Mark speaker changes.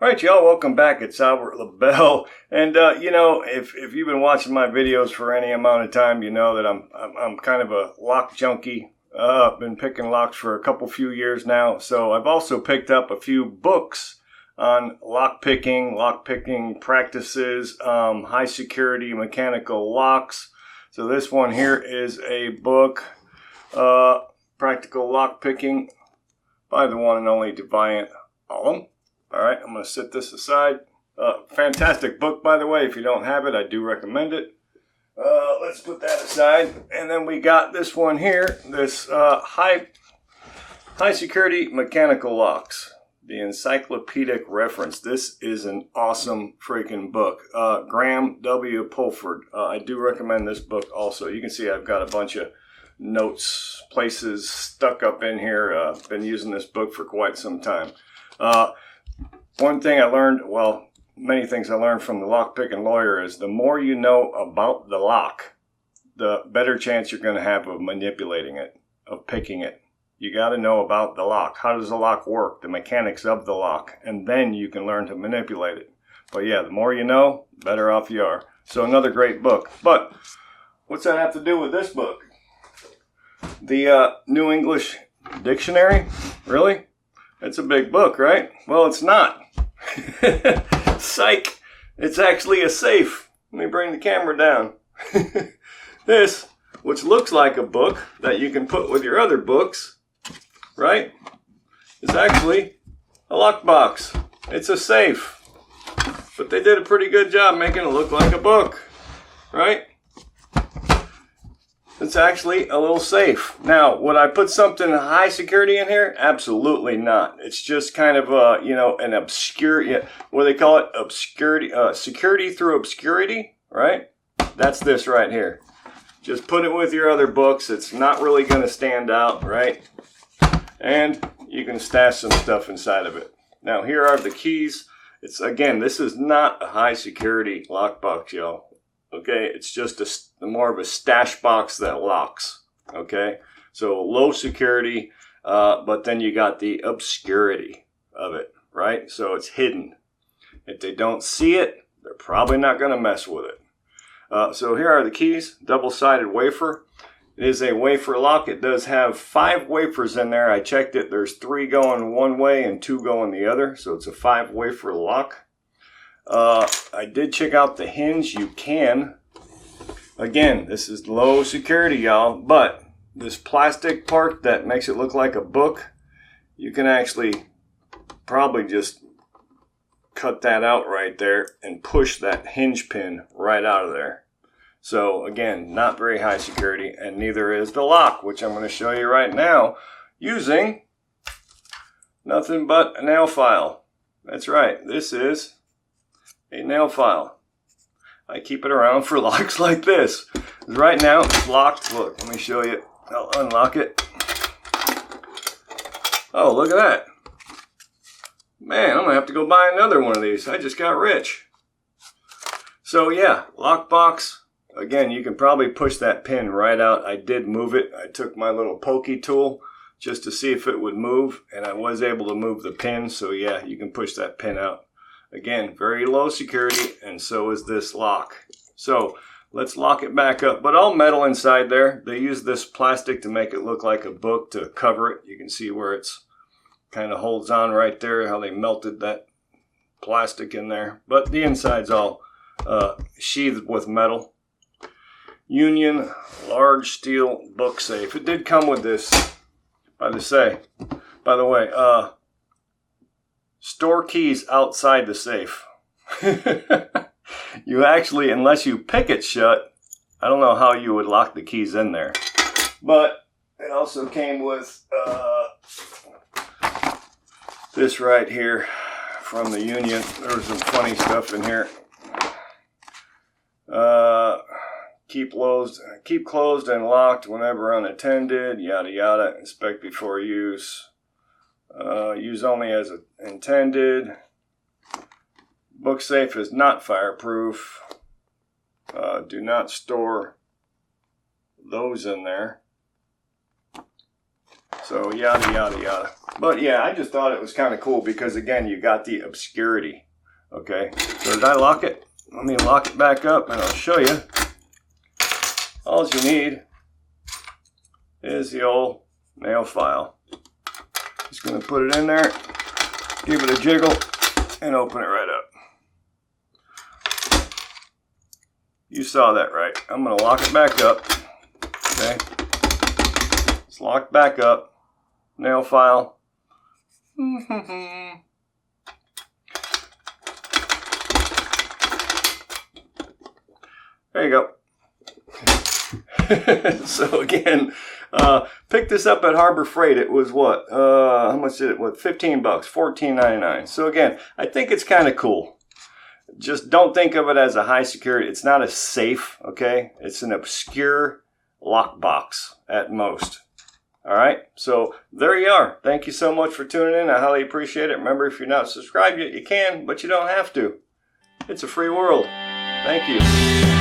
Speaker 1: All right, y'all, welcome back. It's Albert LaBelle. And, if you've been watching my videos for any amount of time, you know that I'm kind of a lock junkie. I've been picking locks for a few years now. So I've also picked up a few books on lock picking practices, high security mechanical locks. So this one here is a book, Practical Lock Picking by the one and only Deviant Ollam. All right, I'm going to set this aside. Fantastic book, by the way. If you don't have it, I do recommend it. Let's put that aside. And then we got this one here, this high security mechanical locks, the encyclopedic reference. This is an awesome freaking book. Graham W. Pulford. I do recommend this book also. You can see I've got a bunch of notes, places stuck up in here. Been using this book for quite some time. One thing I learned, well, many things I learned from the lockpicking lawyer is the more you know about the lock, the better chance you're going to have of manipulating it, of picking it. You got to know about the lock. How does the lock work? The mechanics of the lock. And then you can learn to manipulate it. But yeah, the more you know, the better off you are. So another great book. But what's that have to do with this book? The New English Dictionary? Really? It's a big book, right? Well, it's not. Psych. It's actually a safe. Let me bring the camera down. This, which looks like a book that you can put with your other books, right, is actually a lockbox. It's a safe. But they did a pretty good job making it look like a book, right? It's actually a little safe. Now, would I put something high security in here? Absolutely not. It's just kind of an obscure, what do they call it? Obscurity, security through obscurity, right? That's this right here. Just put it with your other books. It's not really going to stand out, right? And you can stash some stuff inside of it. Now, here are the keys. Again, this is not a high security lockbox, y'all. Okay, it's just more of a stash box that locks. Okay, so low security, but then you got the obscurity of it, right? So it's hidden. If they don't see it, they're probably not going to mess with it. So here are the keys, double-sided wafer. It is a wafer lock. It does have 5 wafers in there. I checked it. There's 3 going one way and 2 going the other. So it's a 5 wafer lock. I did check out the hinge. You can. Again, this is low security, y'all. But this plastic part that makes it look like a book, you can actually probably just cut that out right there and push that hinge pin right out of there. So again, not very high security, and neither is the lock, which I'm going to show you right now using nothing but a nail file. That's right, this is a nail file. I keep it around for locks like this. Right now it's locked. Look, let me show you. I'll unlock it. Oh, look at that. Man, I'm going to have to go buy another one of these. I just got rich. So yeah, lockbox. Again, you can probably push that pin right out. I did move it. I took my little pokey tool just to see if it would move, and I was able to move the pin. So yeah, you can push that pin out. Again, very low security, and so is this lock. So let's lock it back up, but all metal inside there. They use this plastic to make it look like a book to cover it. You can see where it's kind of holds on right there, how they melted that plastic in there. But the inside's all sheathed with metal. Union large steel book safe. It did come with this, by the way, store keys outside the safe. You actually, unless you pick it shut, I don't know how you would lock the keys in there. But it also came with this right here from the Union. There was some funny stuff in here. Keep closed and locked whenever unattended, yada yada. Inspect before use. Use only as intended. Book safe is not fireproof. Do not store those in there. So yada, yada, yada. But yeah, I just thought it was kind of cool because, again, you got the obscurity. Okay, so did I lock it? Let me lock it back up and I'll show you. All you need is the old nail file. Just going to put it in there, give it a jiggle, and open it right up. You saw that right. I'm going to lock it back up. Okay, it's locked back up. Nail file. There you go. So again, picked this up at Harbor Freight. It was what? How much did it? What? $15, $14.99. So again, I think it's kind of cool. Just don't think of it as a high security. It's not a safe. Okay, it's an obscure lockbox at most. All right, so there you are. Thank you so much for tuning in. I highly appreciate it. Remember, if you're not subscribed yet, you can, but you don't have to. It's a free world. Thank you.